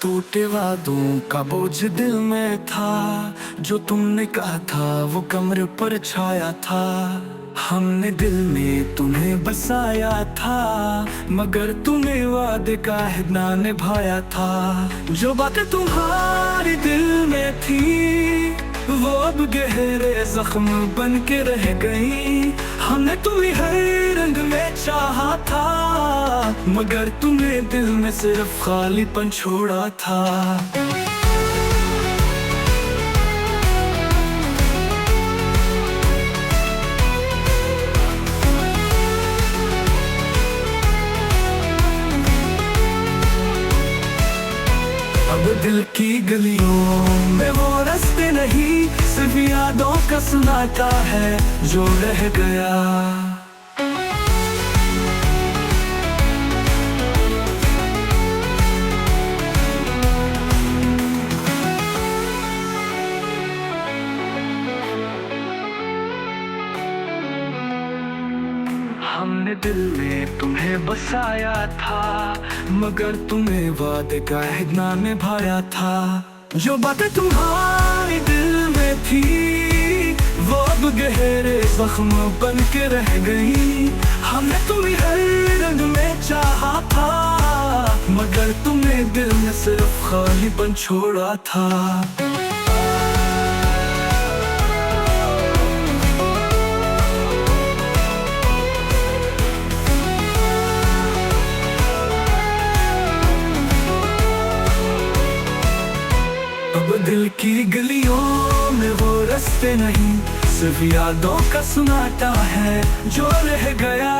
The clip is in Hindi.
टूटे वादों का बोझ दिल में था, जो तुमने कहा था वो कमरे पर छाया था। हमने दिल में तुम्हें बसाया था, मगर तुम्हें वादे का हिस्सा निभाया था। जो बातें तुम्हारे दिल में थी वो अब गहरे जख्म बन के रह गई। हमने तुम्हें हर रंग में चाहा था, मगर तुम्हें दिल में सिर्फ खालीपन छोड़ा था। अब दिल की गलियों में वो रास्ते नहीं, सिर्फ यादों का सन्नाटा है जो रह गया। हमने दिल में तुम्हें बसाया था, मगर तुम्हें वादे का हिस्सा निभाया था। जो बातें तुम्हारे दिल में थी वो अब गहरे जख्म बन के रह गई। हमने तुम्हें हर रंग में चाहा था, मगर तुम्हें दिल में सिर्फ खालीपन छोड़ा था। अब दिल की गलियों में वो रास्ते नहीं, सिर्फ यादों का सन्नाटा है जो रह गया।